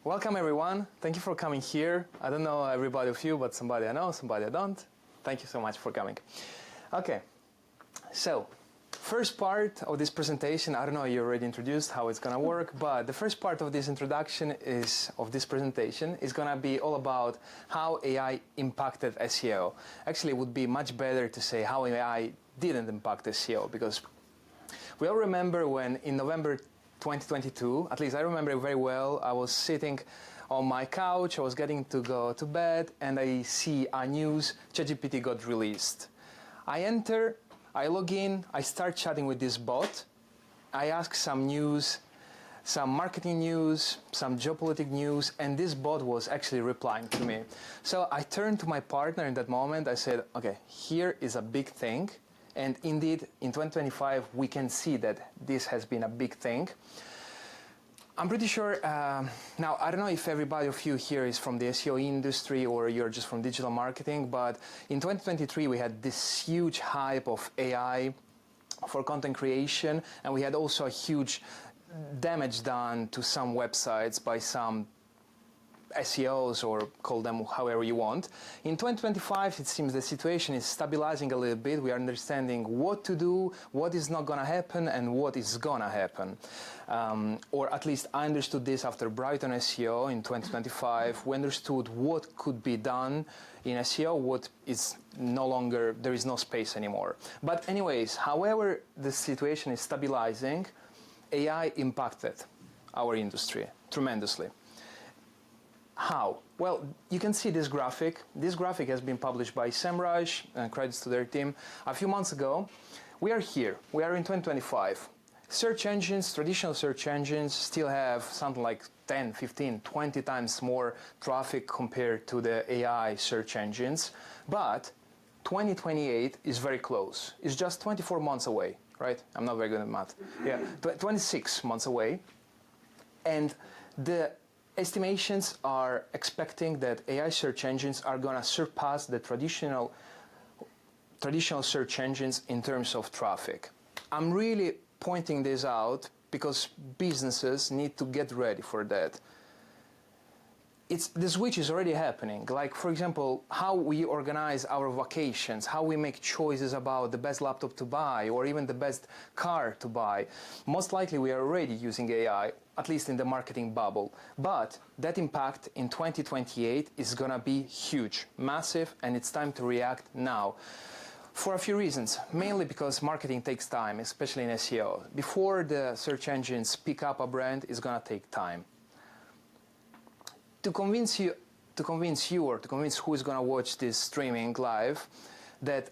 Welcome everyone. Thank you for coming here. I don't know everybody of you, but somebody I know, somebody I don't. Thank you so much for coming. Okay, so first part of this presentation, I don't know, you already introduced how it's going to work, but the first part of this introduction of this presentation is going to be all about how AI impacted SEO. Actually, it would be much better to say how AI didn't impact SEO, because we all remember when in November 2022, at least I remember it very well, I was sitting on my couch, I was getting to go to bed, and I see a news, ChatGPT got released. I enter, I log in, I start chatting with this bot, I ask some news, some marketing news, some geopolitical news, and this bot was actually replying to me. So I turned to my partner in that moment, I said, okay, here is a big thing. And indeed, in 2025, we can see that this has been a big thing. I'm pretty sure, now I don't know if everybody of you here is from the SEO industry or you're just from digital marketing, but in 2023 we had this huge hype of AI for content creation, and we had also a huge damage done to some websites by some SEOs, or call them however you want. In 2025, it seems the situation is stabilizing a little bit. We are understanding what to do, what is not going to happen, and what is going to happen. Or at least I understood this after Brighton SEO in 2025. We understood what could be done in SEO, what is no longer, there is no space anymore. But anyways, however the situation is stabilizing, AI impacted our industry tremendously. How? Well, you can see this graphic. This graphic has been published by SEMrush, and credits to their team, a few months ago. We are here. We are in 2025. Search engines, traditional search engines, still have something like 10, 15, 20 times more traffic compared to the AI search engines. But 2028 is very close. It's just 24 months away, right? I'm not very good at math. Yeah, 26 months away. And the estimations are expecting that AI search engines are going to surpass the traditional search engines in terms of traffic. I'm really pointing this out because businesses need to get ready for that. The switch is already happening. Like, for example, how we organize our vacations, how we make choices about the best laptop to buy or even the best car to buy. Most likely we are already using AI, at least in the marketing bubble. But that impact in 2028 is going to be huge, massive, and it's time to react now. For a few reasons, mainly because marketing takes time, especially in SEO. Before the search engines pick up a brand, it's going to take time. To convince you or to convince who is going to watch this streaming live that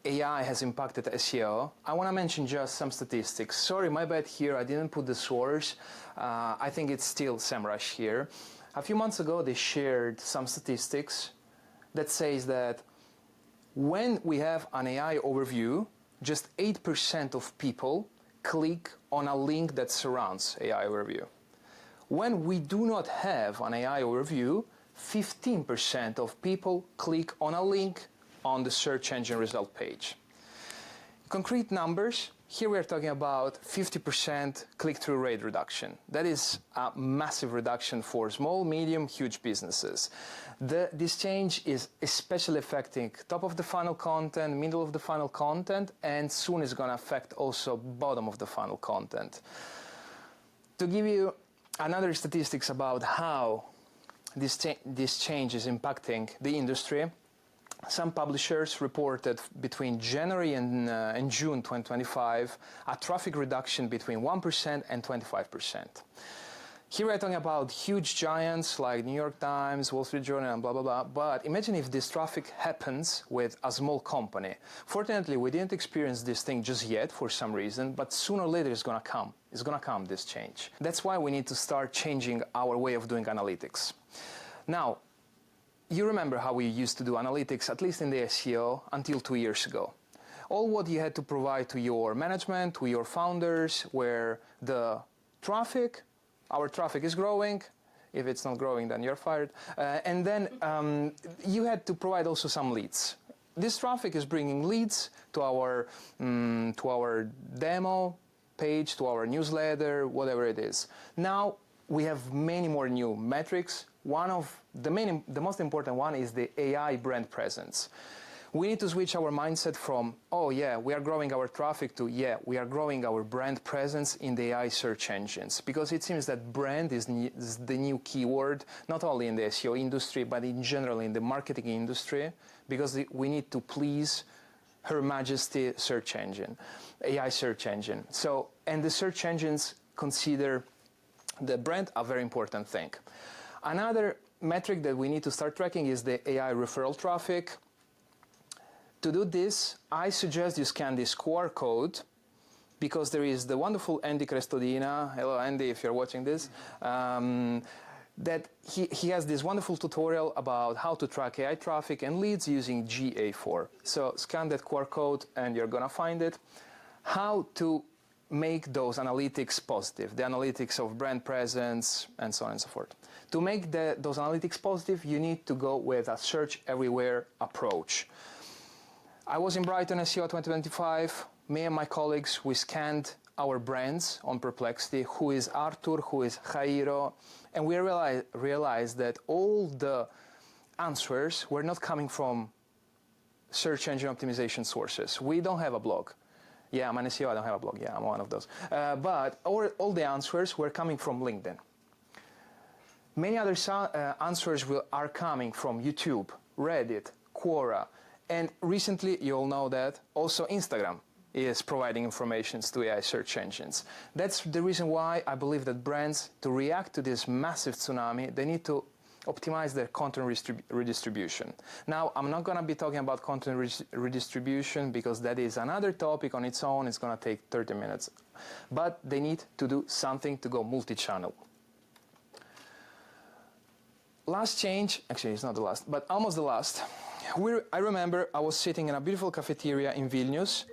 AI has impacted SEO, I want to mention just some statistics. Sorry, my bad here, I didn't put the source. I think it's still SEMrush here. A few months ago, they shared some statistics that says that when we have an AI overview, just 8% of people click on a link that surrounds AI overview. When we do not have an AI overview, 15% of people click on a link on the search engine result page. Concrete numbers, here we are talking about 50% click-through rate reduction. That is a massive reduction for small, medium, huge businesses. This change is especially affecting top of the funnel content, middle of the funnel content, and soon is going to affect also bottom of the funnel content. To give you another statistics about how this change is impacting the industry, some publishers reported between January and June 2025 a traffic reduction between 1% and 25%. Here we're talking about huge giants like New York Times, Wall Street Journal, and blah, blah, blah. But imagine if this traffic happens with a small company. Fortunately, we didn't experience this thing just yet for some reason, but sooner or later it's going to come. It's going to come, this change. That's why we need to start changing our way of doing analytics. Now, you remember how we used to do analytics, at least in the SEO, until 2 years ago. All what you had to provide to your management, to your founders, were the traffic. Our traffic is growing. If it's not growing, then you're fired. And then you had to provide also some leads. This traffic is bringing leads to our demo page, to our newsletter, whatever it is. Now, we have many more new metrics. One of the most important one is the AI brand presence. We need to switch our mindset from, oh yeah, we are growing our traffic, to, yeah, we are growing our brand presence in the AI search engines, because it seems that brand is the new keyword, not only in the SEO industry, but in general in the marketing industry, because we need to please Her Majesty search engine, AI search engine. So, and the search engines consider the brand a very important thing. Another metric that we need to start tracking is the AI referral traffic. To do this, I suggest you scan this QR code, because there is the wonderful Andy Crestodina, hello Andy if you're watching this, that he has this wonderful tutorial about how to track AI traffic and leads using GA4. So scan that QR code and you're gonna find it. How to make those analytics positive, the analytics of brand presence and so on and so forth. To make those analytics positive, you need to go with a search everywhere approach. I was in Brighton SEO 2025. Me and my colleagues, we scanned our brands on Perplexity, who is Arthur, who is Jairo, and we realized that all the answers were not coming from search engine optimization sources. We don't have a blog. Yeah, I'm an SEO, I don't have a blog. Yeah, I'm one of those. But all the answers were coming from LinkedIn. Many other answers are coming from YouTube, Reddit, Quora, and recently, you all know that also Instagram is providing information to AI search engines. That's the reason why I believe that brands, to react to this massive tsunami, they need to optimize their content redistribution. Now, I'm not going to be talking about content redistribution because that is another topic on its own. It's going to take 30 minutes. But they need to do something to go multi-channel. Last change, actually it's not the last, but almost the last. I remember I was sitting in a beautiful cafeteria in Vilnius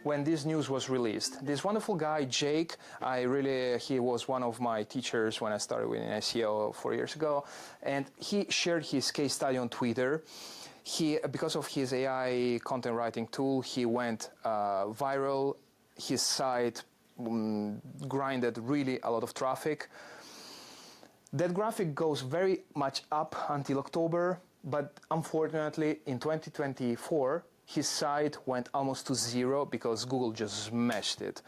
when this news was released. This wonderful guy, Jake, he was one of my teachers when I started with SEO 4 years ago, and he shared his case study on Twitter. Because of his AI content writing tool, he went viral. His site grinded really a lot of traffic. That graphic goes very much up until October, but unfortunately in 2024, his site went almost to zero because Google just smashed it.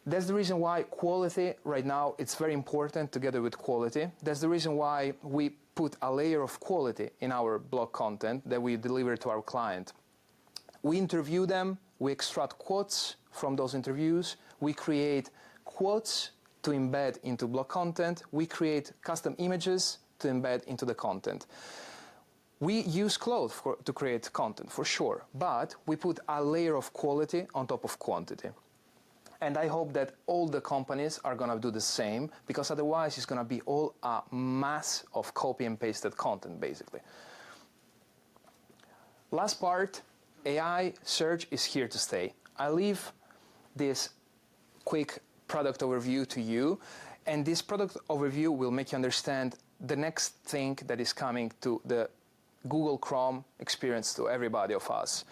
That's the reason why quality right now, it's very important together with quality. That's the reason why we put a layer of quality in our blog content that we deliver to our client. We interview them, we extract quotes from those interviews, we create quotes to embed into blog content, we create custom images to embed into the content. We use clothes to create content, for sure, but we put a layer of quality on top of quantity. And I hope that all the companies are going to do the same, because otherwise it's going to be all a mass of copy and pasted content, basically. Last part, AI search is here to stay. I leave this quick product overview to you, and this product overview will make you understand the next thing that is coming to the Google Chrome experience to everybody of us.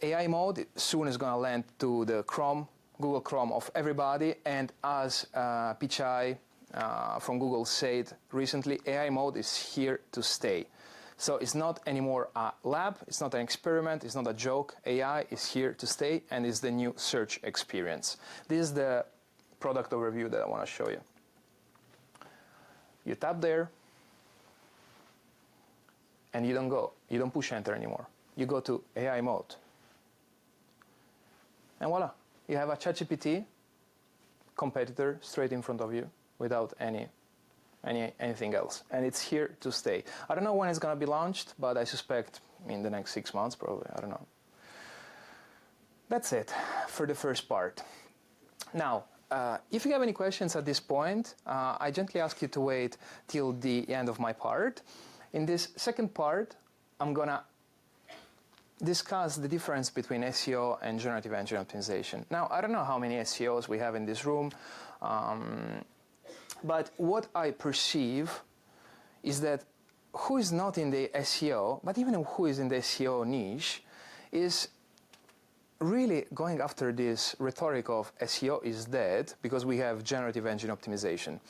AI mode soon is going to land to the Google Chrome of everybody, and as Pichai from Google said recently, AI mode is here to stay. So it's not anymore a lab, it's not an experiment, it's not a joke. AI is here to stay and is the new search experience. This is the product overview that I want to show you. You tap there, and you don't push enter anymore. You go to AI mode. And voila, you have a ChatGPT competitor straight in front of you without anything else. And it's here to stay. I don't know when it's going to be launched, but I suspect in the next 6 months, probably. I don't know. That's it for the first part. Now, if you have any questions at this point, I gently ask you to wait till the end of my part. In this second part, I'm going to discuss the difference between SEO and Generative Engine Optimization. Now, I don't know how many SEOs we have in this room, but what I perceive is that who is not in the SEO, but even who is in the SEO niche, is really going after this rhetoric of SEO is dead because we have generative engine optimization.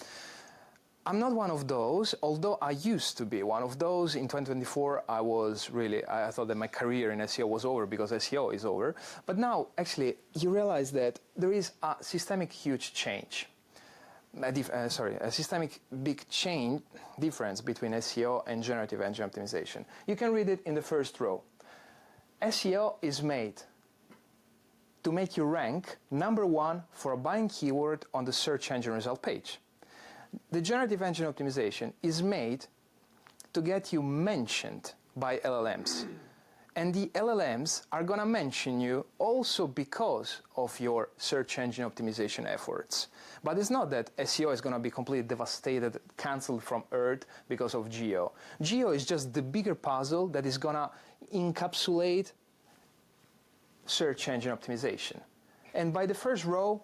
I'm not one of those, although I used to be one of those. In 2024, I thought that my career in SEO was over because SEO is over. But now, actually, you realize that there is a systemic huge change. A systemic big change difference between SEO and generative engine optimization. You can read it in the first row. SEO is made to make you rank #1 for a buying keyword on the search engine result page. The generative engine optimization is made to get you mentioned by LLMs. And the LLMs are going to mention you also because of your search engine optimization efforts. But it's not that SEO is going to be completely devastated, cancelled from Earth because of geo. Geo is just the bigger puzzle that is going to encapsulate search engine optimization. And by the first row,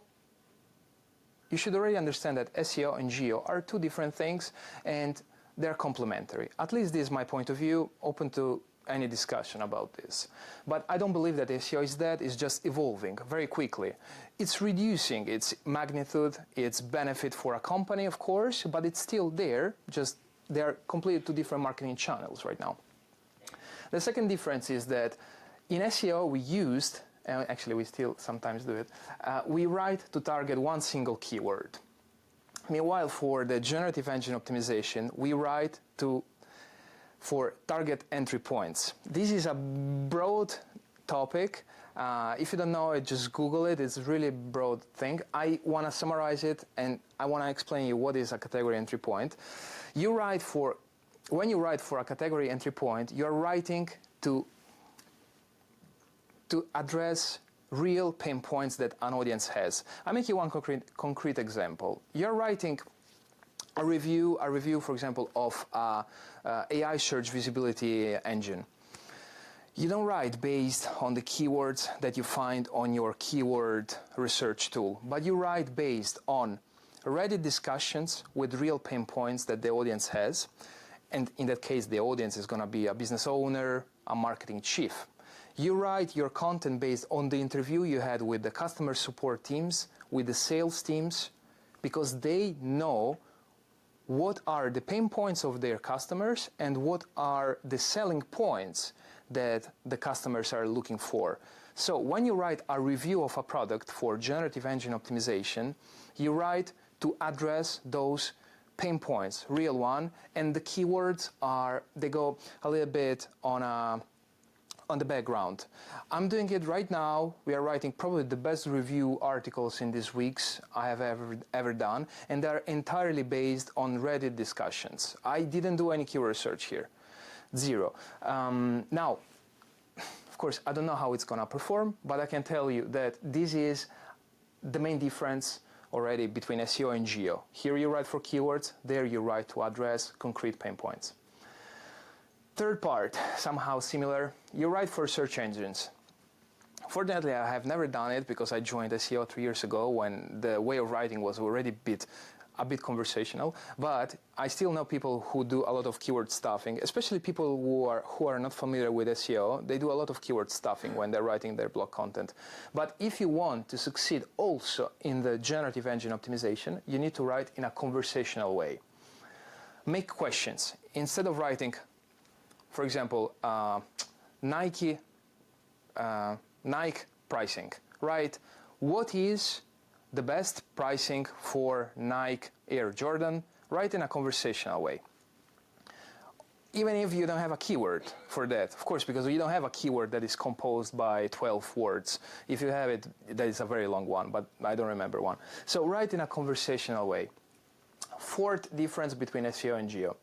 you should already understand that SEO and geo are two different things and they're complementary. At least this is my point of view, open to any discussion about this. But I don't believe that SEO is dead, it's just evolving very quickly. It's reducing its magnitude, its benefit for a company, of course, but it's still there, just they're completely two different marketing channels right now. The second difference is that in SEO we used, and actually we still sometimes do it, we write to target one single keyword. Meanwhile, for the generative engine optimization, we write for target entry points. This is a broad topic. If you don't know it, just Google it. It's a really broad thing. I want to summarize it and I want to explain you what is a category entry point. When you write for a category entry point, you're writing to address real pain points that an audience has. I'll make you one concrete example. You're writing a review, for example, of AI search visibility engine. You don't write based on the keywords that you find on your keyword research tool, but you write based on Reddit discussions with real pain points that the audience has. And in that case, the audience is going to be a business owner, a marketing chief. You write your content based on the interview you had with the customer support teams, with the sales teams, because they know what are the pain points of their customers and what are the selling points that the customers are looking for. So when you write a review of a product for generative engine optimization, you write to address those pain points, real one, and the keywords they go a little bit on the background. I'm doing it right now. We are writing probably the best review articles in these weeks I have ever done, and they're entirely based on Reddit discussions. I didn't do any keyword research here. Zero. Now, of course, I don't know how it's going to perform, but I can tell you that this is the main difference already between SEO and geo. Here you write for keywords, there you write to address concrete pain points. Third part, somehow similar, you write for search engines. Fortunately, I have never done it because I joined SEO 3 years ago when the way of writing was already a bit conversational, but I still know people who do a lot of keyword stuffing, especially people who are not familiar with SEO. They do a lot of keyword stuffing when they're writing their blog content. But if you want to succeed also in the generative engine optimization, you need to write in a conversational way. Make questions. Instead of writing, for example, Nike pricing, right? What is the best pricing for Nike Air Jordan? Write in a conversational way. Even if you don't have a keyword for that, of course, because you don't have a keyword that is composed by 12 words. If you have it, that is a very long one, but I don't remember one. So write in a conversational way. Fourth difference between SEO and geo,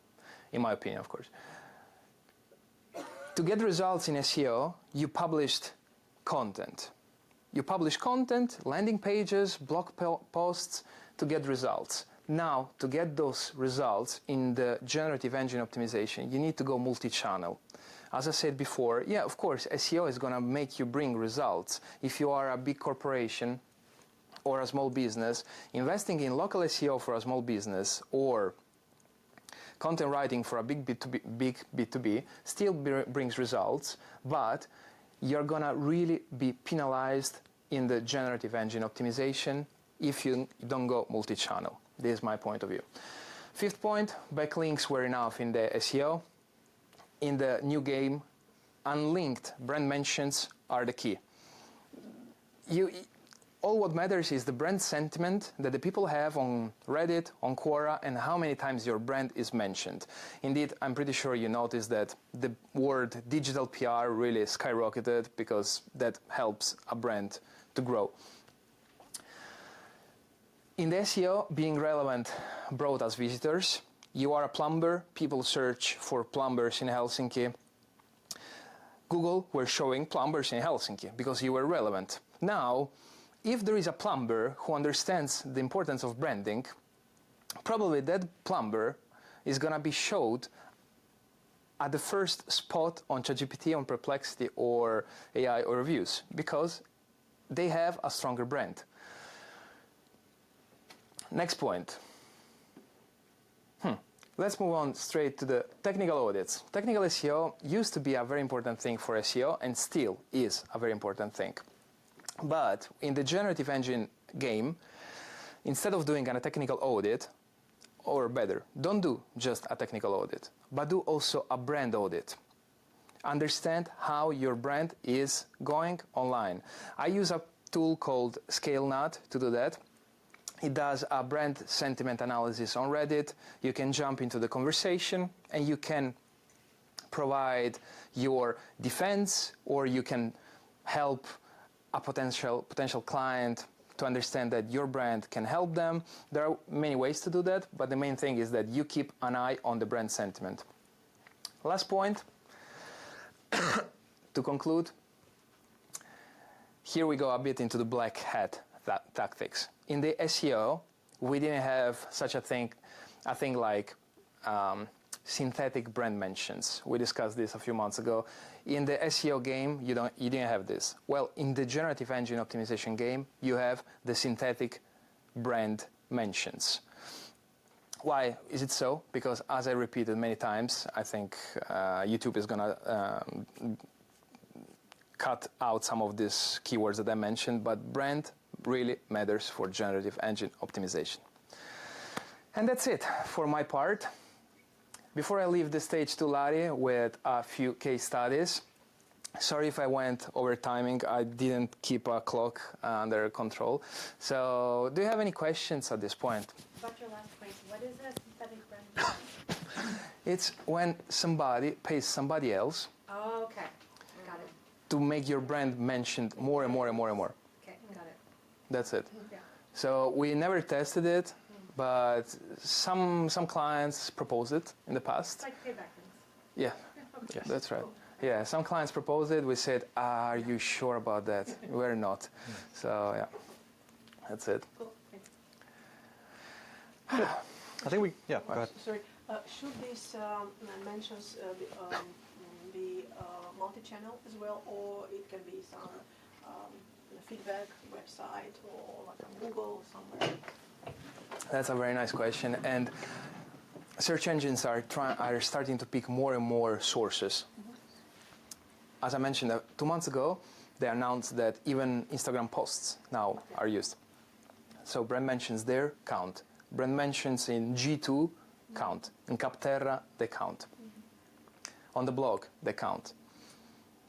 in my opinion, of course. To get results in SEO, you published content. You publish content, landing pages, blog posts to get results. Now, to get those results in the generative engine optimization, you need to go multi-channel. As I said before, yeah, of course, SEO is going to make you bring results. If you are a big corporation or a small business, investing in local SEO for a small business or content writing for a big B2B still brings results, but you're gonna really be penalized in the generative engine optimization if you don't go multi-channel. This is my point of view. Fifth point, backlinks were enough in the SEO. In the new game, unlinked brand mentions are the key. All what matters is the brand sentiment that the people have on Reddit, on Quora, and how many times your brand is mentioned. Indeed, I'm pretty sure you noticed that the word digital PR really skyrocketed because that helps a brand to grow. In the SEO, being relevant brought us visitors. You are a plumber, people search for plumbers in Helsinki. Google were showing plumbers in Helsinki because you were relevant. Now, if there is a plumber who understands the importance of branding, probably that plumber is going to be showed at the first spot on ChatGPT, on Perplexity, or AI or reviews, because they have a stronger brand. Next point. Let's move on straight to the technical audits. Technical SEO used to be a very important thing for SEO and still is a very important thing. But in the generative engine game, instead of doing a technical audit, or better, don't do just a technical audit, but do also a brand audit. Understand how your brand is going online. I use a tool called ScaleNut to do that. It does a brand sentiment analysis on Reddit. You can jump into the conversation and you can provide your defense, or you can help a potential client to understand that your brand can help them. There are many ways to do that, but the main thing is that you keep an eye on the brand sentiment. Last point, to conclude, here we go a bit into the black hat tactics. In the SEO, we didn't have such a thing like synthetic brand mentions. We discussed this a few months ago. In the SEO game, you didn't have this. Well, in the generative engine optimization game, you have the synthetic brand mentions. Why is it so? Because, as I repeated many times, I think YouTube is going to cut out some of these keywords that I mentioned, but brand really matters for generative engine optimization. And that's it for my part. Before I leave the stage to Lari with a few case studies, sorry if I went over timing. I didn't keep a clock under control. So do you have any questions at this point? About your last point, what is a synthetic brand? It's when somebody pays somebody else Oh, okay. Got it. to make your brand mentioned more and more and more and more. Okay, got it. That's it. Yeah. So we never tested it, but some clients proposed it in the past. It's like payback things. Yeah, Okay. that's right. Yeah, some clients proposed it. We said, "Are you sure about that?" We're not. So yeah, that's it. Cool. Thanks. I think go ahead. Sorry, should these mentions be multi-channel as well, or it can be some feedback website or like on Google or somewhere? That's a very nice question. And search engines are starting to pick more and more sources. As I mentioned 2 months ago, they announced that even Instagram posts now are used. So brand mentions there count. Brand mentions in G2 count. In Capterra, they count. On the blog, they count.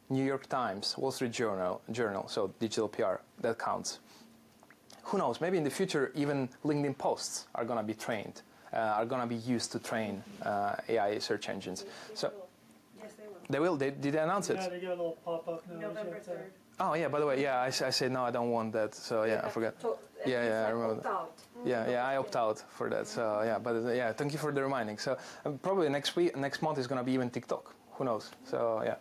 New York Times, Wall Street Journal, so digital PR, that counts. Who knows, maybe in the future even LinkedIn posts are going to be trained, are going to be used to train AI search engines. So Yes, they will. they will, did they announce it? Yeah, they get a little pop-up now. November 3rd. Oh yeah, by the way, yeah, I said no, I don't want that, so yeah, I forgot. So, Yeah, I remember opt that. out. Yeah, I opt out for that, so yeah, but yeah, thank you for the reminding. So probably next month is going to be even TikTok, who knows, so yeah.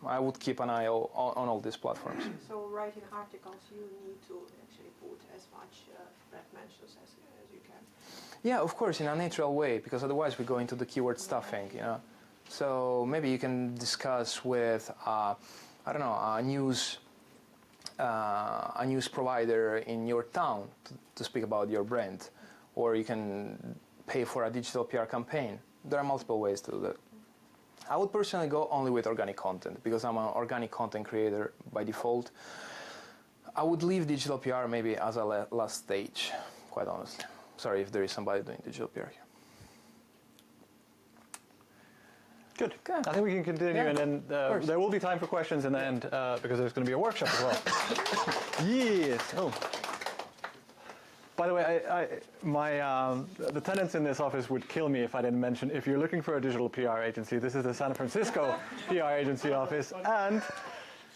I would keep an eye on all these platforms. So writing articles, you need to actually put as much brand mentions as you can. Yeah, of course, in a natural way, because otherwise we go into the keyword stuffing, you know. So maybe you can discuss with, I don't know, a news provider in your town to speak about your brand, or you can pay for a digital PR campaign. There are multiple ways to do that. I would personally go only with organic content because I'm an organic content creator by default. I would leave digital PR maybe as a last stage, quite honestly. Sorry if there is somebody doing digital PR here. Good. Okay. I think we can continue, Yeah, and then there will be time for questions in the end because there's going to be a workshop as well. Yes. Oh. By the way, the tenants in this office would kill me if I didn't mention, if you're looking for a digital PR agency, this is the San Francisco PR agency office. And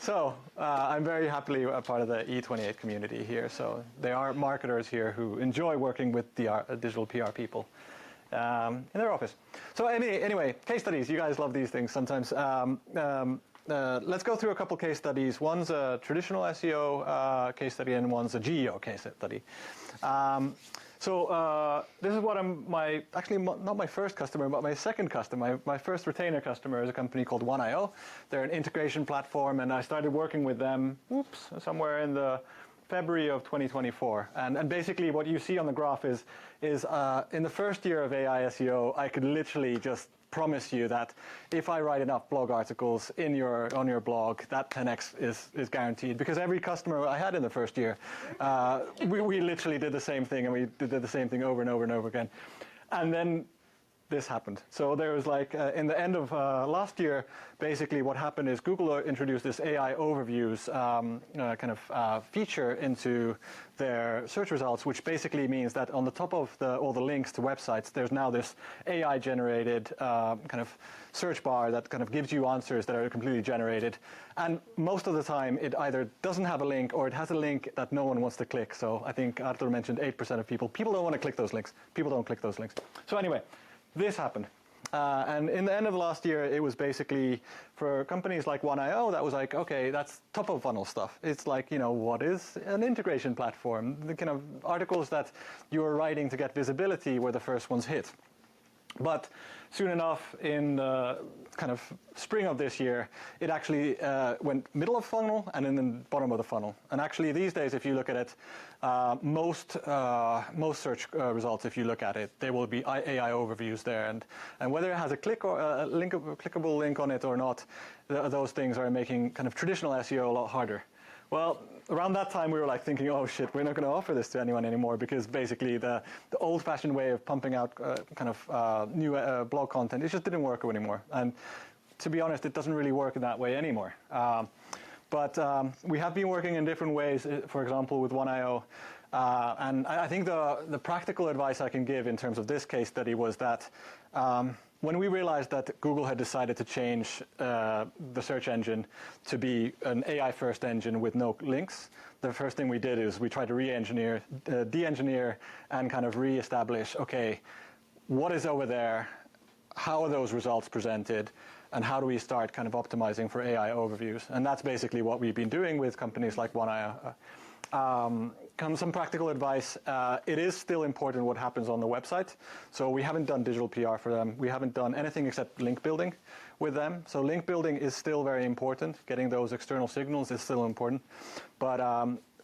so I'm very happily a part of the E28 community here. So there are marketers here who enjoy working with the digital PR people in their office. So anyway, case studies. You guys love these things sometimes. Let's go through a couple case studies. One's a traditional SEO case study, and one's a GEO case study. This is what actually not my first customer, but my second customer. My first retainer customer is a company called One.io. They're an integration platform, and I started working with them, somewhere in the February of 2024. And basically what you see on the graph is in the first year of AI SEO, I could literally just promise you that if I write enough blog articles on your blog, that 10x is guaranteed. Because every customer I had in the first year, we literally did the same thing, and we did the same thing over and over and over again. And then this happened. So there was in the end of last year, basically what happened is Google introduced this AI overviews feature into their search results, which basically means that on the top of all the links to websites, there's now this AI generated search bar that kind of gives you answers that are completely generated. And most of the time, it either doesn't have a link or it has a link that no one wants to click. So I think Artur mentioned 8% of people don't want to click those links. People don't click those links. So anyway, this happened. And in the end of last year, it was basically for companies like One.io, that was like, okay, that's top of funnel stuff. It's like, what is an integration platform? The kind of articles that you're writing to get visibility were the first ones hit. But soon enough, in the kind of spring of this year, it actually went middle of funnel and then the bottom of the funnel. And actually these days, if you look at it, most search results, if you look at it, there will be AI overviews there. And whether it has a click or a clickable link on it or not, those things are making kind of traditional SEO a lot harder. Well, around that time, we were thinking, oh shit, we're not going to offer this to anyone anymore, because basically the old-fashioned way of pumping out new blog content, it just didn't work anymore. And to be honest, it doesn't really work in that way anymore. But we have been working in different ways, for example, with One.io. And I think the practical advice I can give in terms of this case study was that when we realized that Google had decided to change the search engine to be an AI-first engine with no links, the first thing we did is we tried to de-engineer and kind of re-establish, okay, what is over there? How are those results presented? And how do we start kind of optimizing for AI overviews? And that's basically what we've been doing with companies like One.io. Some practical advice. It is still important what happens on the website. So we haven't done digital PR for them. We haven't done anything except link building with them. So link building is still very important. Getting those external signals is still important. But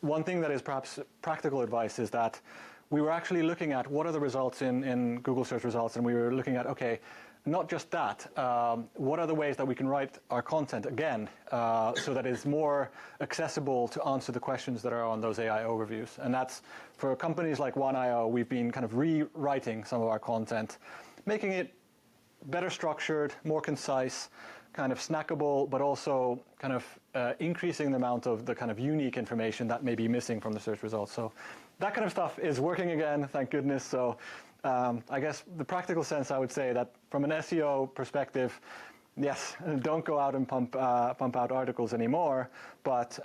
one thing that is perhaps practical advice is that we were actually looking at what are the results in Google search results, and we were looking at, okay, not just that, what are the ways that we can write our content again so that it's more accessible to answer the questions that are on those AI overviews. And that's for companies like One.io, we've been kind of rewriting some of our content, making it better structured, more concise, kind of snackable, but also kind of increasing the amount of the kind of unique information that may be missing from the search results. So that kind of stuff is working again, thank goodness. So I guess the practical sense, I would say that from an SEO perspective, yes, don't go out and pump out articles anymore, but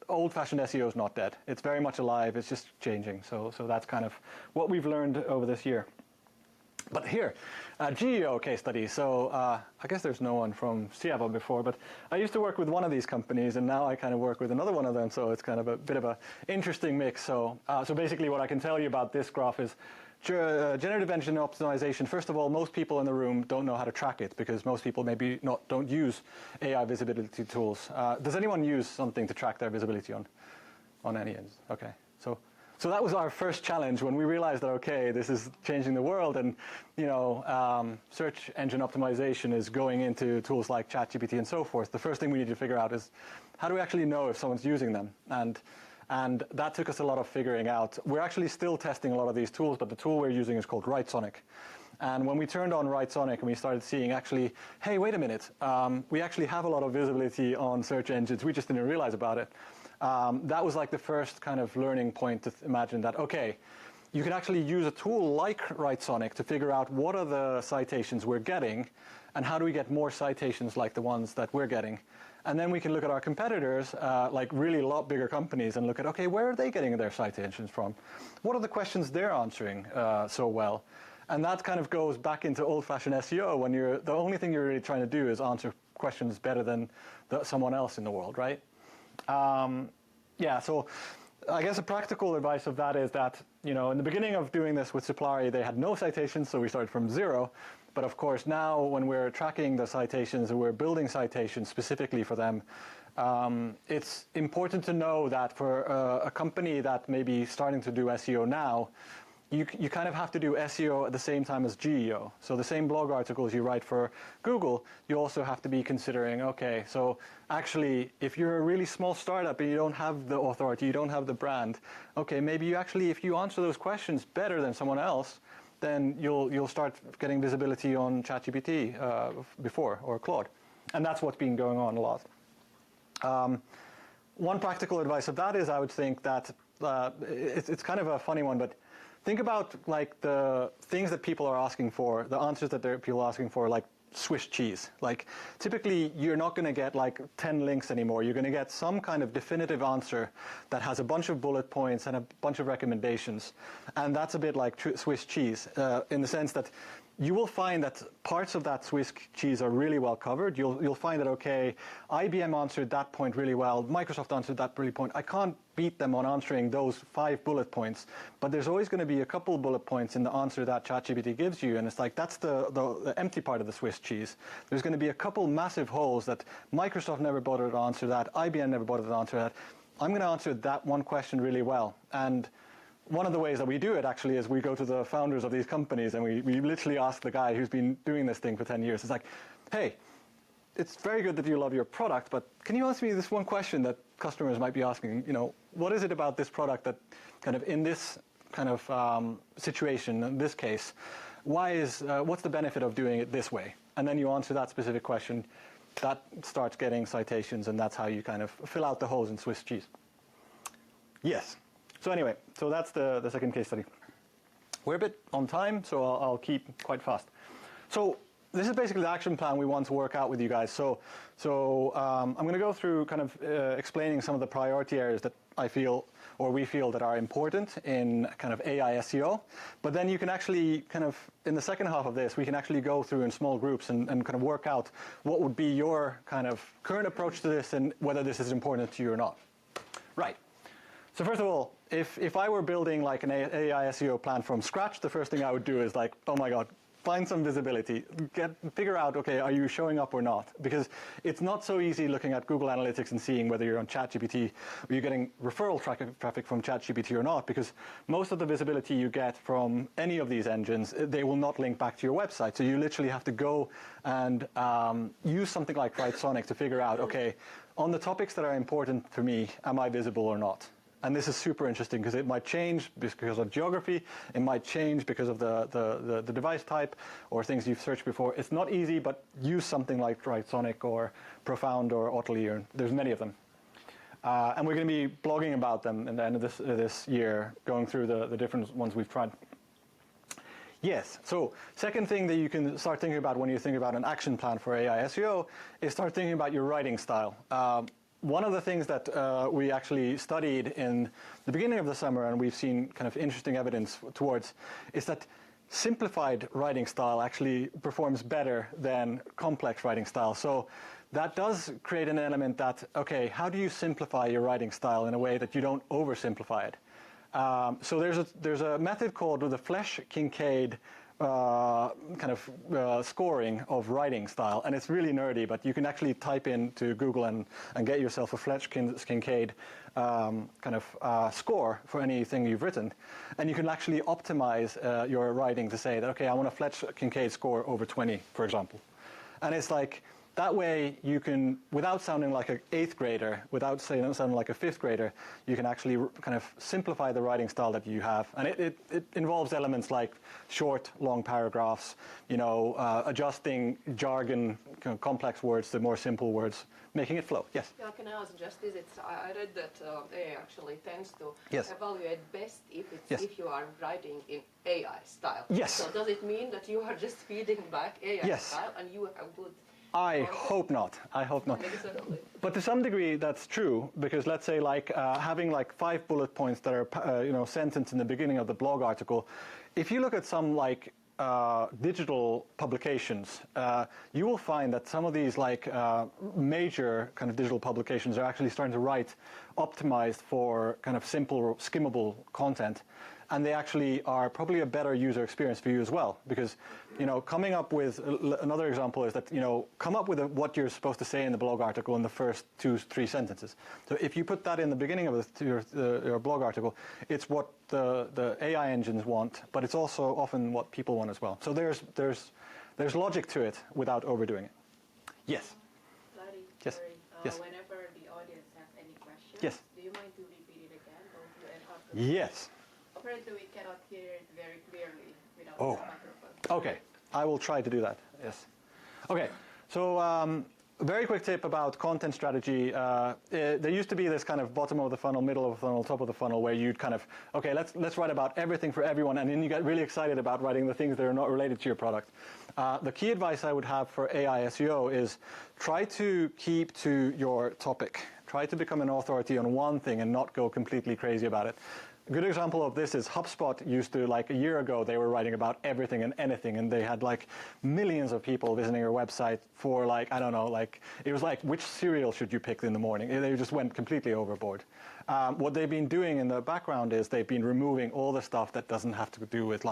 old-fashioned SEO is not dead. It's very much alive, it's just changing. So that's kind of what we've learned over this year. But here, GEO case study. So I guess there's no one from Siava before, but I used to work with one of these companies, and now I kind of work with another one of them, so it's kind of a bit of an interesting mix. So basically what I can tell you about this graph is Generative Engine Optimisation. First of all, most people in the room don't know how to track it because most people maybe don't use AI visibility tools. Does anyone use something to track their visibility on any ends? Okay, so So that was our first challenge when we realized that, okay, this is changing the world, and search engine optimization is going into tools like ChatGPT and so forth. The first thing we need to figure out is, how do we actually know if someone's using them? And that took us a lot of figuring out. We're actually still testing a lot of these tools, but the tool we're using is called Writesonic. And when we turned on Writesonic and we started seeing, actually, hey, wait a minute, we actually have a lot of visibility on search engines, we just didn't realize about it. That was like the first kind of learning point to imagine that, okay, you can actually use a tool like Writesonic to figure out what are the citations we're getting, and how do we get more citations like the ones that we're getting. And then we can look at our competitors, like really a lot bigger companies, and look at, okay, where are they getting their citations from? What are the questions they're answering so well? And that kind of goes back into old-fashioned SEO, when the only thing you're really trying to do is answer questions better than someone else in the world, right? Yeah, so I guess a practical advice of that is that, in the beginning of doing this with Suplari, they had no citations, so we started from 0. But of course, now when we're tracking the citations and we're building citations specifically for them, it's important to know that for a company that may be starting to do SEO now, you kind of have to do SEO at the same time as GEO. So the same blog articles you write for Google, you also have to be considering, okay, so actually, if you're a really small startup and you don't have the authority, you don't have the brand, okay, maybe you actually, if you answer those questions better than someone else, then you'll start getting visibility on ChatGPT before, or Claude. And that's what's been going on a lot. One practical advice of that is, I would think that it's kind of a funny one, but think about like the things that people are asking for, the answers that people are asking for, like Swiss cheese. Like typically you're not going to get like 10 links anymore. You're going to get some kind of definitive answer that has a bunch of bullet points and a bunch of recommendations. And that's a bit like Swiss cheese in the sense that you will find that parts of that Swiss cheese are really well covered. You'll find that, okay, IBM answered that point really well, Microsoft answered that really point. I can't beat them on answering those 5 bullet points, but there's always going to be a couple bullet points in the answer that ChatGPT gives you, and it's like that's the empty part of the Swiss cheese. There's going to be a couple massive holes that Microsoft never bothered to answer that, IBM never bothered to answer that. I'm going to answer that one question really well. And one of the ways that we do it actually is we go to the founders of these companies and we literally ask the guy who's been doing this thing for 10 years. It's like, hey, it's very good that you love your product, but can you answer me this one question that customers might be asking? What is it about this product that kind of in this kind of situation, in this case, what's the benefit of doing it this way? And then you answer that specific question. That starts getting citations, and that's how you kind of fill out the holes in Swiss cheese. Yes. So anyway, so that's the second case study. We're a bit on time, so I'll keep quite fast. So this is basically the action plan we want to work out with you guys. So I'm going to go through kind of explaining some of the priority areas that I feel, or we feel, that are important in kind of AI SEO. But then you can actually kind of, in the second half of this, we can actually go through in small groups and kind of work out what would be your kind of current approach to this and whether this is important to you or not. Right. So first of all, if I were building like an AI SEO plan from scratch, the first thing I would do is like, oh my God, find some visibility, figure out, okay, are you showing up or not? Because it's not so easy looking at Google Analytics and seeing whether you're on ChatGPT, or you're getting referral traffic from ChatGPT or not, because most of the visibility you get from any of these engines, they will not link back to your website. So you literally have to go and use something like Writesonic to figure out, okay, on the topics that are important for me, am I visible or not? And this is super interesting because it might change because of geography, it might change because of the device type or things you've searched before. It's not easy, but use something like Writesonic or Profound or Ottly, or there's many of them. And we're going to be blogging about them in the end of this year, going through the different ones we've tried. Yes, so second thing that you can start thinking about when you think about an action plan for AI SEO is start thinking about your writing style. One of the things that we actually studied in the beginning of the summer, and we've seen kind of interesting evidence towards, is that simplified writing style actually performs better than complex writing style. So that does create an element that, okay, how do you simplify your writing style in a way that you don't oversimplify it? So there's a method called the Flesch-Kincaid scoring of writing style, and it's really nerdy, but you can actually type into Google and get yourself a Fletch Kincaid score for anything you've written, and you can actually optimize your writing to say that, okay, I want a Fletch Kincaid score over 20, for example. And it's like, that way you can, without sounding like an 8th grader, without sounding like a 5th grader, you can actually kind of simplify the writing style that you have. And it involves elements like short, long paragraphs, adjusting jargon, complex words to more simple words, making it flow. Yes? Yeah, can I ask just this? I read that AI actually tends to Yes. evaluate best if Yes. if you are writing in AI style. Yes. So does it mean that you are just feeding back AI Yes. style and you have good? I hope not. I hope not. Exactly. But to some degree, that's true, because let's say having 5 bullet points that are sentenced in the beginning of the blog article. If you look at some digital publications, you will find that some of these major kind of digital publications are actually starting to write optimized for kind of simple, skimmable content. And they actually are probably a better user experience for you as well, because coming up with another example is that come up with what you're supposed to say in the blog article in the first 2-3 sentences. So if you put that in the beginning of your blog article, it's what the AI engines want, but it's also often what people want as well. So there's logic to it without overdoing it. Yes. Lari, Yes. sorry. Yes. Whenever the audience have any questions, Yes. do you mind to repeat it again? Both you and after? Yes. Apparently we cannot hear it very clearly without Oh. the microphone. Okay, I will try to do that, yes. Okay, so very quick tip about content strategy. There used to be this kind of bottom of the funnel, middle of the funnel, top of the funnel, where you'd kind of, okay, let's write about everything for everyone, and then you get really excited about writing the things that are not related to your product. The key advice I would have for AI SEO is try to keep to your topic. Try to become an authority on one thing and not go completely crazy about it. A good example of this is HubSpot used to, a year ago, they were writing about everything and anything, and they had millions of people visiting your website for it was which cereal should you pick in the morning? They just went completely overboard. What they've been doing in the background is they've been removing all the stuff that doesn't have to do with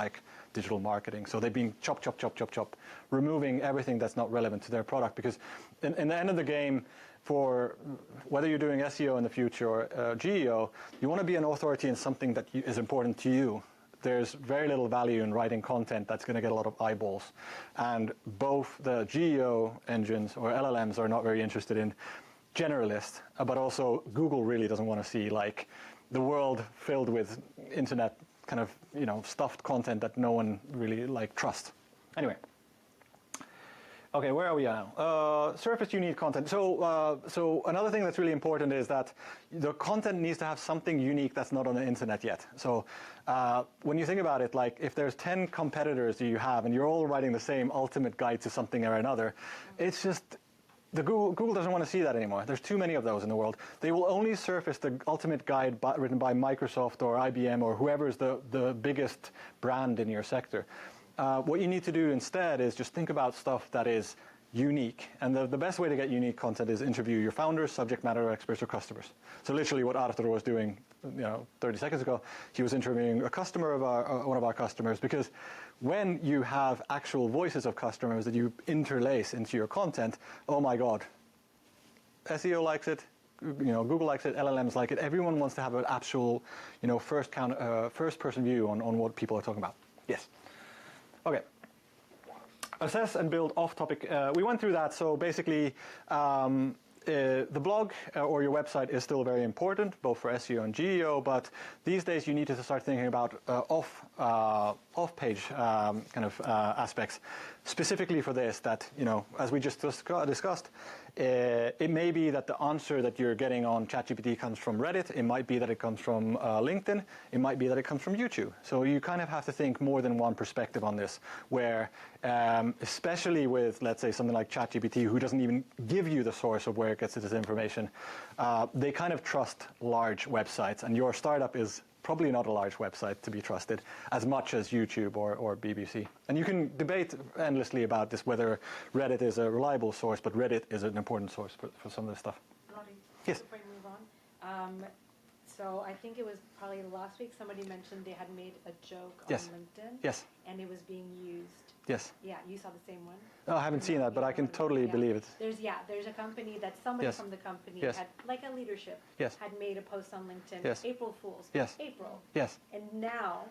digital marketing. So they've been chop, removing everything that's not relevant to their product, because in the end of the game, for whether you're doing SEO in the future or GEO, you want to be an authority in something that is important to you. There's very little value in writing content that's going to get a lot of eyeballs. And both the GEO engines or LLMs are not very interested in generalists, but also Google really doesn't want to see the world filled with internet kind of stuffed content that no one really trusts. Anyway. Okay, where are we now? Surface unique content. So another thing that's really important is that the content needs to have something unique that's not on the internet yet. So when you think about it, if there's 10 competitors that you have and you're all writing the same ultimate guide to something or another, it's just Google doesn't want to see that anymore. There's too many of those in the world. They will only surface the ultimate guide written by Microsoft or IBM or whoever's the biggest brand in your sector. What you need to do instead is just think about stuff that is unique. And the best way to get unique content is interview your founders, subject matter experts, or customers. So literally what Arthur was doing 30 seconds ago, he was interviewing a customer of one of our customers, because when you have actual voices of customers that you interlace into your content, oh my God, SEO likes it, Google likes it, LLMs like it, everyone wants to have an actual first person view on what people are talking about. Yes. Okay. Assess and build off-topic. We went through that. So basically, the blog or your website is still very important, both for SEO and GEO. But these days, you need to start thinking about off-page aspects. Specifically for this, that as we just discussed, it may be that the answer that you're getting on ChatGPT comes from Reddit. It might be that it comes from LinkedIn. It might be that it comes from YouTube. So you kind of have to think more than one perspective on this, where especially with, let's say, something like ChatGPT, who doesn't even give you the source of where it gets its information, they kind of trust large websites, and your startup is probably not a large website to be trusted as much as YouTube or BBC. And you can debate endlessly about this, whether Reddit is a reliable source, but Reddit is an important source for some of this stuff. Lari, Yes. before we move on, So I think it was probably last week somebody mentioned they had made a joke Yes. on LinkedIn. Yes. And it was being used. Yes. Yeah, you saw the same one? Oh, I haven't seen that, but I can totally believe it. There's a company that somebody Yes. from the company Yes. had, like a leadership, Yes. had made a post on LinkedIn. Yes. April Fools. Yes. April. Yes. And now,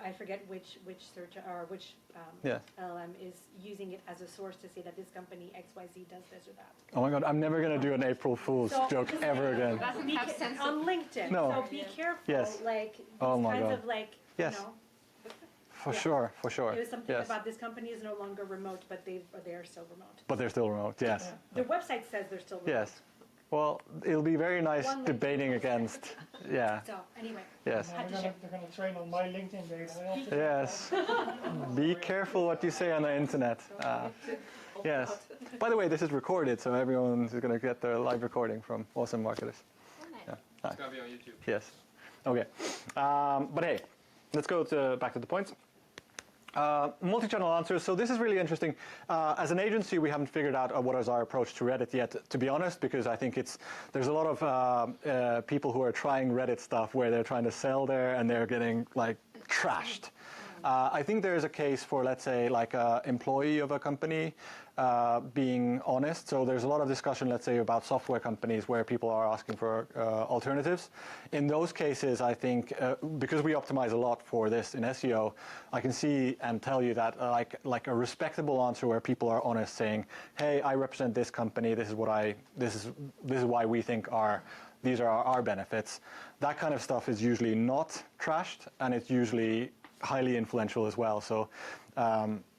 I forget which search or which Yes. LLM is using it as a source to say that this company XYZ does this or that. Oh my God, I'm never going to do an April Fool's So- joke ever again. Doesn't Be have sense of on LinkedIn. No. So be careful. Yes. Like these Oh my kinds God. of like, Yes. you know. For sure, for sure. It was something Yes. about this company is no longer remote, but they are still remote. But they're still remote, yes. Their website says they're still remote. Yes. Well, it'll be very nice One link. debating against, yeah, So anyway, yes. had to share. They're going to train on my LinkedIn data. Yes. Be careful what you say on the internet. Yes. By the way, this is recorded, so everyone is going to get the live recording from Awesome Marketers. Yeah. It's gonna be on YouTube. Yes. Okay. But hey, let's go back to the points. Multi-channel answers. So this is really interesting. As an agency, we haven't figured out what is our approach to Reddit yet, to be honest, because I think there's a lot of people who are trying Reddit stuff where they're trying to sell there and they're getting like trashed. I think there is a case for, let's say, like an employee of a company being honest. So there's a lot of discussion, let's say, about software companies where people are asking for alternatives. In those cases, I think, because we optimize a lot for this in SEO, I can see and tell you that like a respectable answer where people are honest, saying, "Hey, I represent this company. This is why we think these are our benefits." That kind of stuff is usually not trashed, and it's usually highly influential as well. So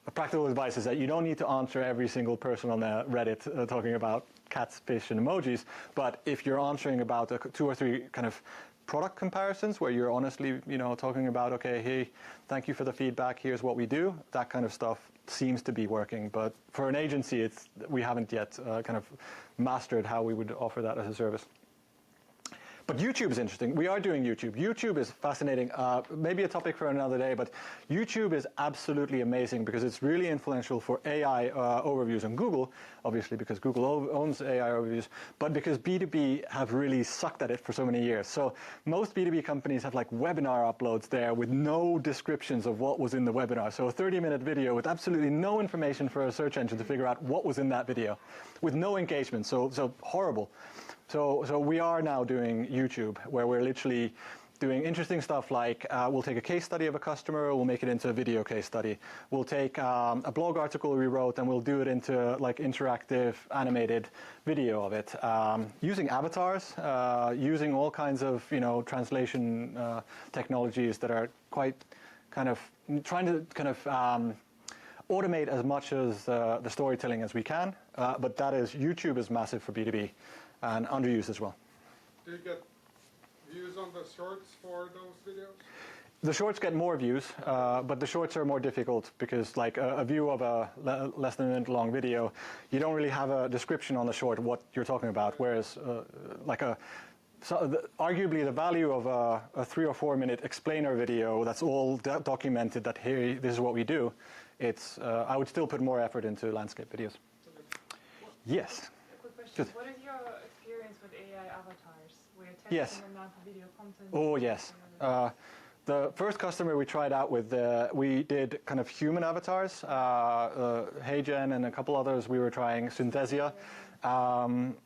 a practical advice is that you don't need to answer every single person on the Reddit talking about cats, fish, and emojis. But if you're answering about 2 or 3 kind of product comparisons where you're honestly, talking about, okay, hey, thank you for the feedback. Here's what we do. That kind of stuff seems to be working. But for an agency, we haven't yet kind of mastered how we would offer that as a service. But YouTube is interesting. We are doing YouTube. YouTube is fascinating. Maybe a topic for another day, but YouTube is absolutely amazing because it's really influential for AI overviews on Google, obviously because Google owns AI overviews, but because B2B have really sucked at it for so many years. So most B2B companies have like webinar uploads there with no descriptions of what was in the webinar. So a 30-minute video with absolutely no information for a search engine to figure out what was in that video, with no engagement. So horrible. So we are now doing YouTube, where we're literally doing interesting stuff like we'll take a case study of a customer, we'll make it into a video case study. We'll take a blog article we wrote and we'll do it into like interactive animated video of it, using avatars, using all kinds of translation technologies that are quite kind of trying to kind of automate as much as the storytelling as we can. But YouTube is massive for B2B. And underused as well. Do you get views on the shorts for those videos? The shorts get more views, but the shorts are more difficult because like a view of a less than a minute long video, you don't really have a description on the short what you're talking about, whereas arguably the value of a 3 or 4 minute explainer video that's all documented that here, this is what we do, I would still put more effort into landscape videos. Yes. Quick question. Good. What is your experience with AI avatars? Where you're testing Yes. them out for video content? Oh, yes. The first customer we tried out with, we did kind of human avatars. HeyGen and a couple others, we were trying Synthesia.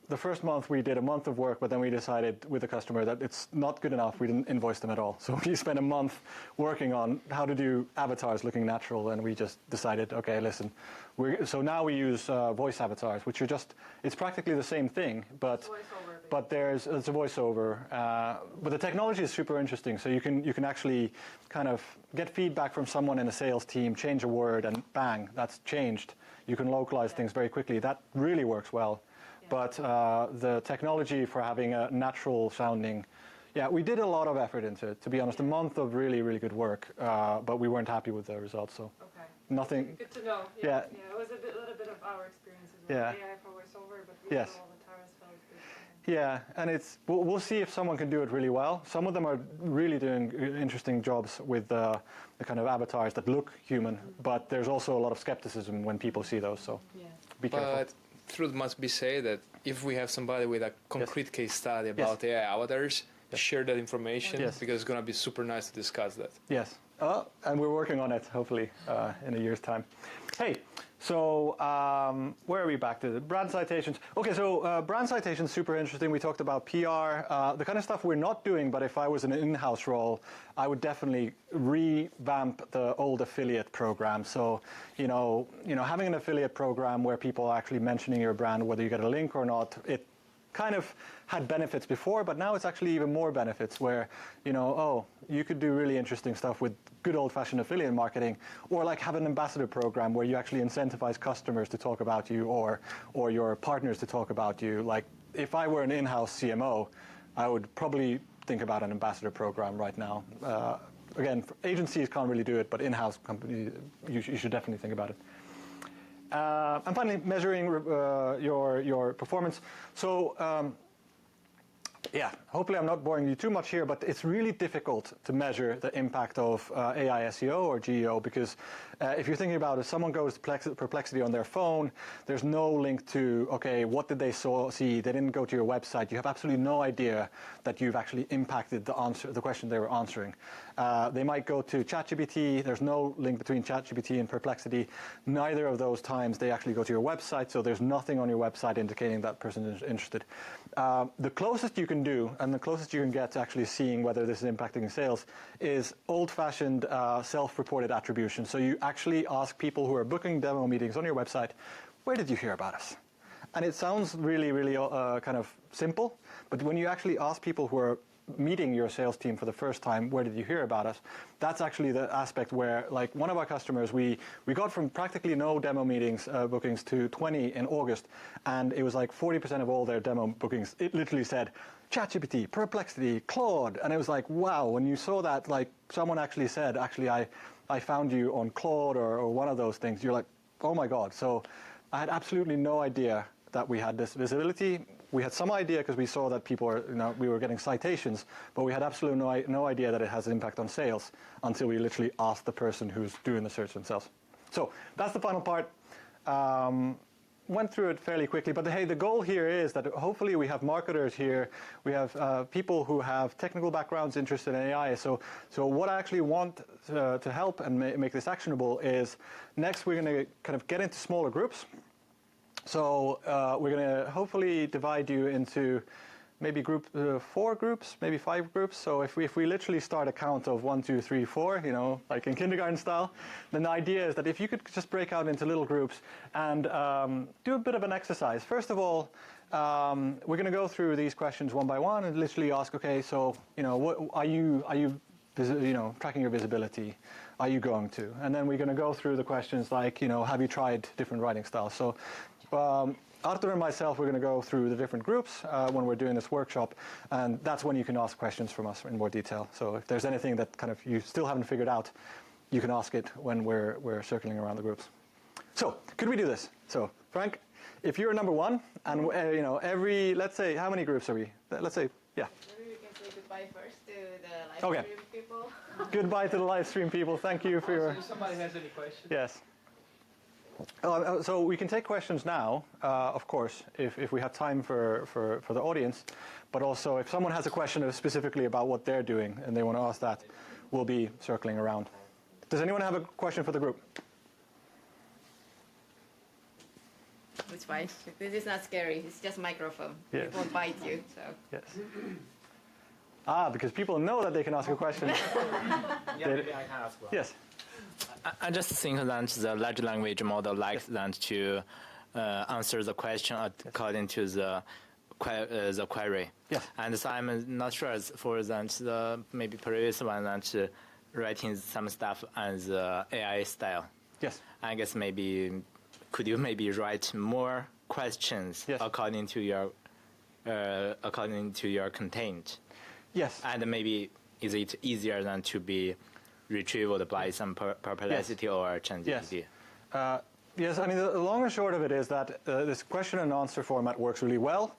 The first month we did a month of work, but then we decided with the customer that it's not good enough. We didn't invoice them at all. So we spent a month working on how to do avatars looking natural, and we just decided, okay, listen. So now we use voice avatars, which are it's practically the same thing, but it's a voiceover. But the technology is super interesting. So you can actually kind of get feedback from someone in a sales team, change a word, and bang, that's changed. You can localize things very quickly. That really works well. Yeah. But the technology for having a natural sounding, we did a lot of effort into it, to be honest. A month of really, really good work, but we weren't happy with the results. So nothing. Good to know. Yeah, it was a little bit of our experience as well. Yeah. AI for voiceover, but we all the tires felt good. Yeah, and we'll see if someone can do it really well. Some of them are really doing interesting jobs with the kind of avatars that look human, but there's also a lot of skepticism when people see those. So be careful. But truth must be said that if we have somebody with a concrete case study about AI avatars, share that information because it's going to be super nice to discuss that. Yes, and we're working on it, hopefully, in a year's time. Hey, so where are we back to? The brand citations. Okay, so brand citations, super interesting. We talked about PR, the kind of stuff we're not doing, but if I was in an in-house role, I would definitely revamp the old affiliate program. So, having an affiliate program where people are actually mentioning your brand, whether you get a link or not, it kind of had benefits before, but now it's actually even more benefits where, you could do really interesting stuff with good old-fashioned affiliate marketing, or like have an ambassador program where you actually incentivize customers to talk about you or your partners to talk about you. Like if I were an in-house CMO, I would probably think about an ambassador program right now. Again, agencies can't really do it, but in-house companies, you should definitely think about it. And finally, measuring your performance. So, hopefully I'm not boring you too much here, but it's really difficult to measure the impact of AI SEO or GEO because if you're thinking about it, someone goes to Perplexity on their phone, there's no link to, okay, what did they see? They didn't go to your website. You have absolutely no idea that you've actually impacted the question they were answering. They might go to ChatGPT. There's no link between ChatGPT and Perplexity. Neither of those times they actually go to your website, so there's nothing on your website indicating that person is interested. The closest you can do, and the closest you can get to actually seeing whether this is impacting sales, is old-fashioned self-reported attribution. So you actually ask people who are booking demo meetings on your website, where did you hear about us? And it sounds really, really kind of simple, but when you actually ask people who are meeting your sales team for the first time, where did you hear about us? That's actually the aspect where, like one of our customers, we got from practically no demo meetings bookings to 20 in August, and it was like 40% of all their demo bookings. It literally said ChatGPT, Perplexity, Claude, and it was like, wow, when you saw that, like someone actually said, actually I found you on Claude or one of those things, you're like, oh my God. So I had absolutely no idea that we had this visibility. We had some idea because we saw that people we were getting citations, but we had absolutely no idea that it has an impact on sales until we literally asked the person who's doing the search themselves. So that's the final part. Went through it fairly quickly, but hey, the goal here is that hopefully we have marketers here, we have people who have technical backgrounds interested in AI. So what I actually want to help and make this actionable is next we're going to kind of get into smaller groups. So we're going to hopefully divide you into maybe 4 groups, maybe 5 groups. So if we literally start a count of 1, 2, 3, 4, like in kindergarten style, then the idea is that if you could just break out into little groups and do a bit of an exercise. First of all, we're going to go through these questions one by one and literally ask, okay, so what are you tracking your visibility? Are you going to? And then we're going to go through the questions like, have you tried different writing styles? So Artur and myself, we're going to go through the different groups when we're doing this workshop, and that's when you can ask questions from us in more detail. So if there's anything that kind of you still haven't figured out, you can ask it when we're circling around the groups. So could we do this? So Frank, if you're number 1, and let's say, how many groups are we? Let's say, yeah. Maybe we can say goodbye first to the live stream people. Goodbye to the live stream people. Thank you for your. If somebody has any questions. Yes. So we can take questions now, of course, if we have time for the audience, but also if someone has a question specifically about what they're doing and they want to ask that, we'll be circling around. Does anyone have a question for the group? It's fine. This is not scary. It's just microphone. Yes. It won't bite you. So. Yes. Because people know that they can ask a question. Yeah, maybe I can ask one. Yes. I just think that the large language model likes that to answer the question according to the query. Yes. And so I'm not sure for that the maybe previous one that writing some stuff on the AI style. Yes. I guess could you write more questions according to your content? Yes. And maybe is it easier than to be retrieved by some Perplexity or ChatGPT? Yes. Yes, I mean, the long and short of it is that this question and answer format works really well.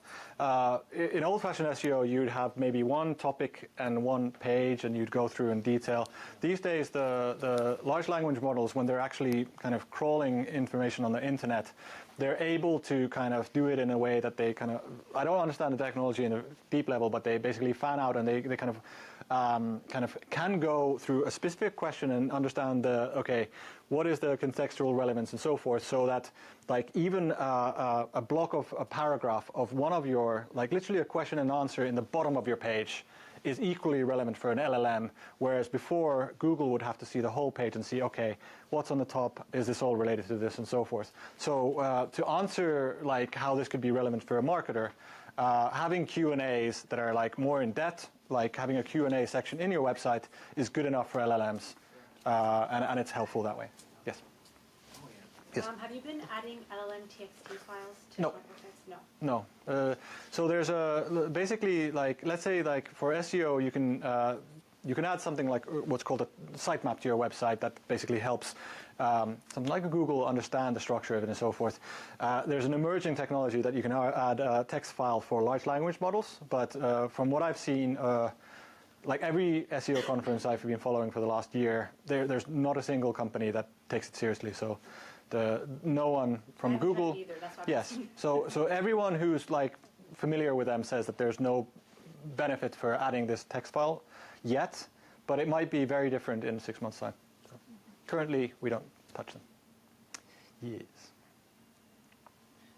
In old-fashioned SEO, you'd have maybe one topic and one page, and you'd go through in detail. These days, the large language models, when they're actually kind of crawling information on the internet, they're able to kind of do it in a way that they kind of, I don't understand the technology in a deep level, but they basically fan out and they kind of can go through a specific question and understand okay, what is the contextual relevance and so forth, so that like even a block of a paragraph of one of your, like literally a question and answer in the bottom of your page is equally relevant for an LLM, whereas before Google would have to see the whole page and see, okay, what's on the top, is this all related to this and so forth. So to answer like how this could be relevant for a marketer, having Q&As that are like more in depth, like having a Q&A section in your website is good enough for LLMs, and it's helpful that way. Yes. Yes. Have you been adding LLM TXT files to No. websites? No. No. So there's basically like, let's say like for SEO you can add something like what's called a sitemap to your website that basically helps something like a Google understand the structure of it and so forth. There's an emerging technology that you can add a text file for large language models, but from what I've seen, like every SEO conference I've been following for the last year, there's not a single company that takes it seriously. So no one from Google. Either, that's what yes. So everyone who's like familiar with them says that there's no benefit for adding this text file yet, but it might be very different in 6 months' time. So currently, we don't touch them. Yes.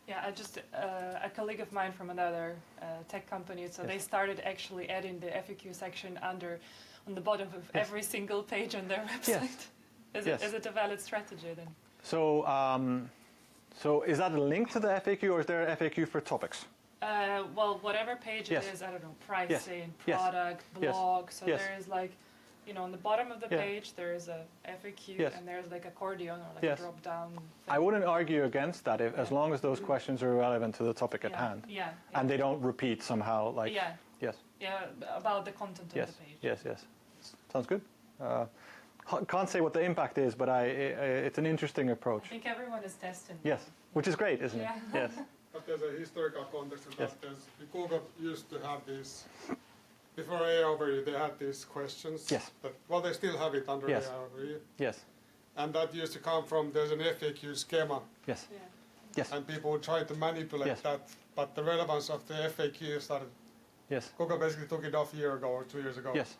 Yeah, a colleague of mine from another tech company, so they started actually adding the FAQ section on the bottom of every single page on their website. Yes. Is it a valid strategy then? So, so is that a link to the FAQ, or is there a FAQ for topics? Well, whatever page it is, I don't know, pricing, product, blog. So there is like, on the bottom of the page, there is a FAQ, and there's like accordion or like a drop down. I wouldn't argue against that as long as those questions are relevant to the topic at hand. Yeah. And they don't repeat somehow. Like. Yeah. Yes. Yeah, about the content of the page. Yes. Sounds good. Can't say what the impact is, but it's an interesting approach. I think everyone is testing. Yes, which is great, isn't it? Yes. But there's a historical context to that. Google used to have these, before AI Overview, they had these questions. Yes. Well, they still have it under AI Overview. Yes. And that used to come from, there's an FAQ schema. Yes. Yes. And people would try to manipulate that, but the relevance of the FAQ started. Yes. Google basically took it off a year ago or 2 years ago. Yes.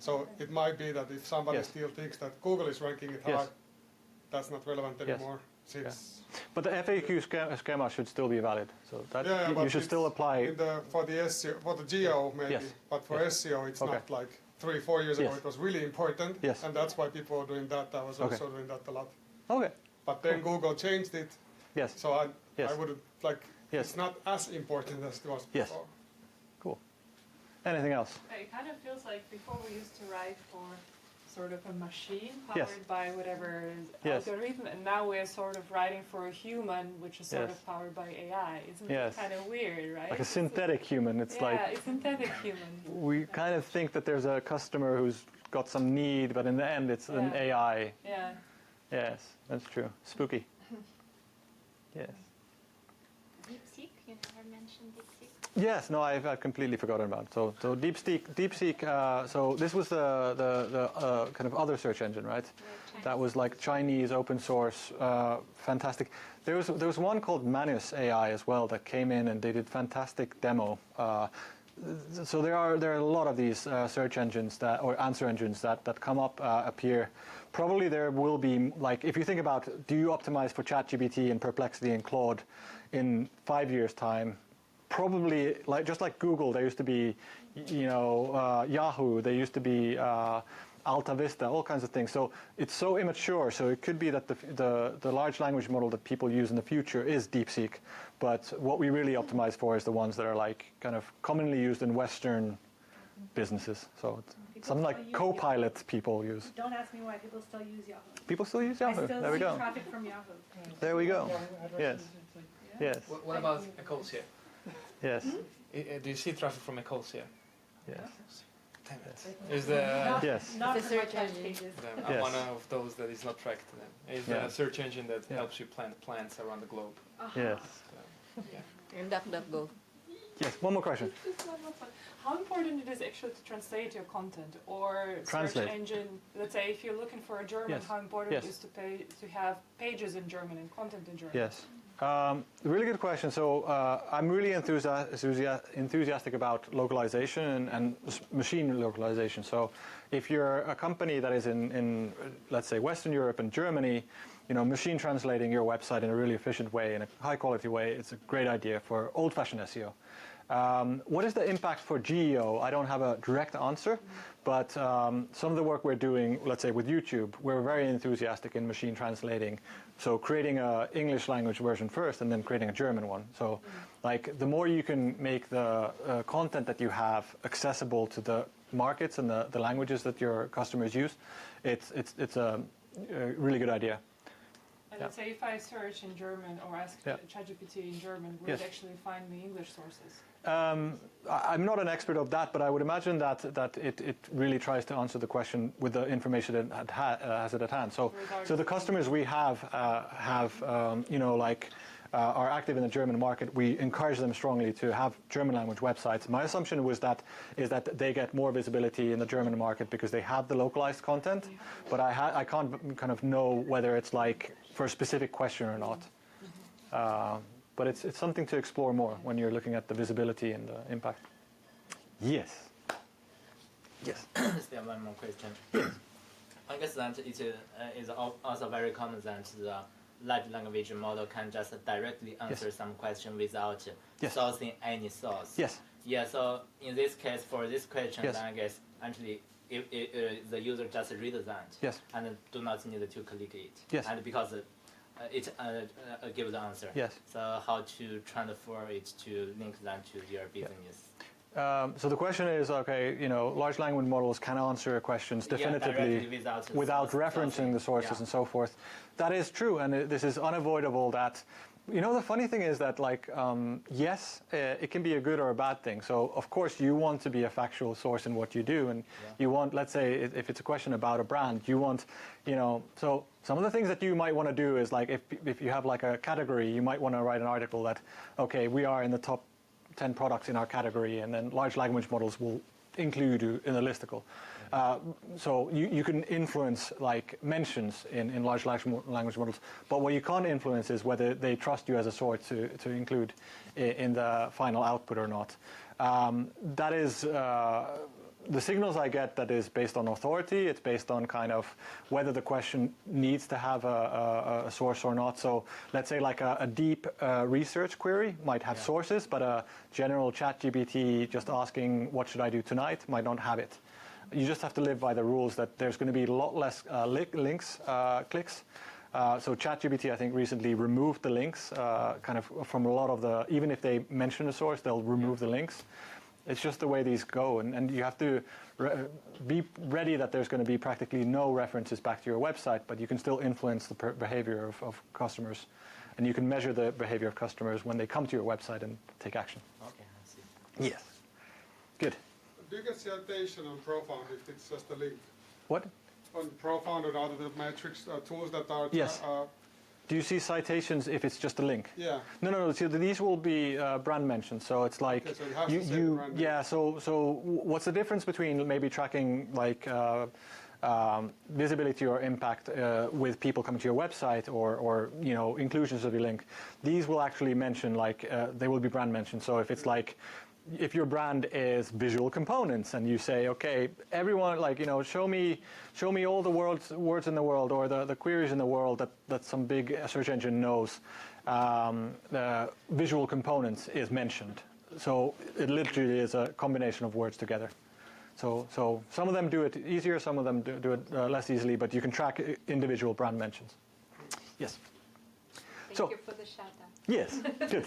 So it might be that if somebody still thinks that Google is ranking it high, that's not relevant anymore. But the FAQ schema should still be valid. So that you should still apply. For the SEO, for the geo maybe, but for SEO it's not like 3-4 years ago. It was really important, and that's why people are doing that. I was also doing that a lot. Okay. But then Google changed it. Yes. So I wouldn't like. It's not as important as it was before. Cool. Anything else? It kind of feels like before we used to write for sort of a machine powered by whatever algorithm, and now we're sort of writing for a human, which is sort of powered by AI. Isn't that kind of weird, right? Like a synthetic human. It's like a synthetic human. We kind of think that there's a customer who's got some need, but in the end, it's an AI. Yeah. Yes, that's true. Spooky. Yes. DeepSeek, you never mentioned DeepSeek. Yes, no, I've completely forgotten about it. So DeepSeek. So this was the kind of other search engine, right? That was like Chinese open source, fantastic. There was one called Manus AI as well that came in and they did fantastic demo. So there are a lot of these search engines or answer engines that come up here. Probably there will be, like, if you think about, do you optimize for ChatGPT and Perplexity and Claude in 5 years' time? Probably, just like Google, there used to be, Yahoo, there used to be Alta Vista, all kinds of things. So it's so immature. So it could be that the large language model that people use in the future is DeepSeek. But what we really optimize for is the ones that are like kind of commonly used in Western businesses. So it's something like Copilot people use. Don't ask me why people still use Yahoo. People still use Yahoo. I still there we see go. traffic from Yahoo. There we go. Yes. Yes. What about Ecosia? Yes. Do you see traffic from Ecosia? Yes. Damn it. Is the yes. Not The the search search engine. pages. I'm Yes. one of those that is not tracked. Then. Is the search engine that helps you plant plants around the globe. Yes. So, yeah. And DuckDuckGo. Yes. One more question. Just one more point. How important it is actually to translate your content or Translate. search engine? Let's say if you're looking for a German, Yes. how important Yes. it is to have pages in German and content in German? Yes. Really good question. So I'm really enthusiastic about localization and machine localization. So if you're a company that is in let's say Western Europe and Germany, machine translating your website in a really efficient way, in a high quality way, it's a great idea for old-fashioned SEO. What is the impact for GEO? I don't have a direct answer, but some of the work we're doing, let's say with YouTube, we're very enthusiastic in machine translating. So creating an English language version first and then creating a German one. So like the more you can make the content that you have accessible to the markets and the languages that your customers use, it's a really good idea. And let's say if I search in German or ask ChatGPT in German, will it actually find me English sources? I'm not an expert of that, but I would imagine that it really tries to answer the question with the information it has it at hand. So the customers we have are active in the German market. We encourage them strongly to have German language websites. My assumption is that they get more visibility in the German market because they have the localized content, but I can't kind of know whether it's like for a specific question or not. But it's something to explore more when you're looking at the visibility and the impact. Yes. Yes. Still one more question. I guess that it is also very common that the large language model can just directly answer some question without sourcing any source. Yes. Yeah, so in this case, for this question, Yes. I guess actually if the user just read that and do not need to click it. Yes. And because it gives the answer. Yes. So how to transfer it to link that to your business? So the question is, okay, large language models can answer questions definitively without referencing the sources and so forth. That is true, and this is unavoidable. That, the funny thing is that, yes, it can be a good or a bad thing. So of course you want to be a factual source in what you do, and you want, let's say, if it's a question about a brand, you want, so some of the things that you might want to do is like if you have like a category, you might want to write an article that, okay, we are in the top 10 products in our category, and then large language models will include you in the listicle. So you can influence like mentions in large language models, but what you can't influence is whether they trust you as a source to include in the final output or not. That is the signals I get, that is based on authority. It's based on kind of whether the question needs to have a source or not. So let's say like a deep research query might have sources, but a general ChatGPT just asking what should I do tonight might not have it. You just have to live by the rules that there's going to be a lot less clicks. So ChatGPT, I think, recently removed the links kind of from a lot of the, even if they mention a source, they'll remove the links. It's just the way these go, and you have to be ready that there's going to be practically no references back to your website, but you can still influence the behavior of customers, and you can measure the behavior of customers when they come to your website and take action. Okay, I see. Yes. Good. Do you get citation on Profound if it's just a link? What? On Profound or other metrics tools that are... Yes. Do you see citations if it's just a link? Yeah. No. So these will be brand mentions. So it's like so it has to say brand name. So what's the difference between maybe tracking like visibility or impact with people coming to your website or inclusions of your link? These will actually mention like they will be brand mentioned. So if it's like, if your brand is visual components and you say, okay, everyone, like, show me all the words in the world or the queries in the world that some big search engine knows, the visual components is mentioned. So it literally is a combination of words together. So some of them do it easier, some of them do it less easily, but you can track individual brand mentions. Yes. Thank you for the shout out. Yes, good.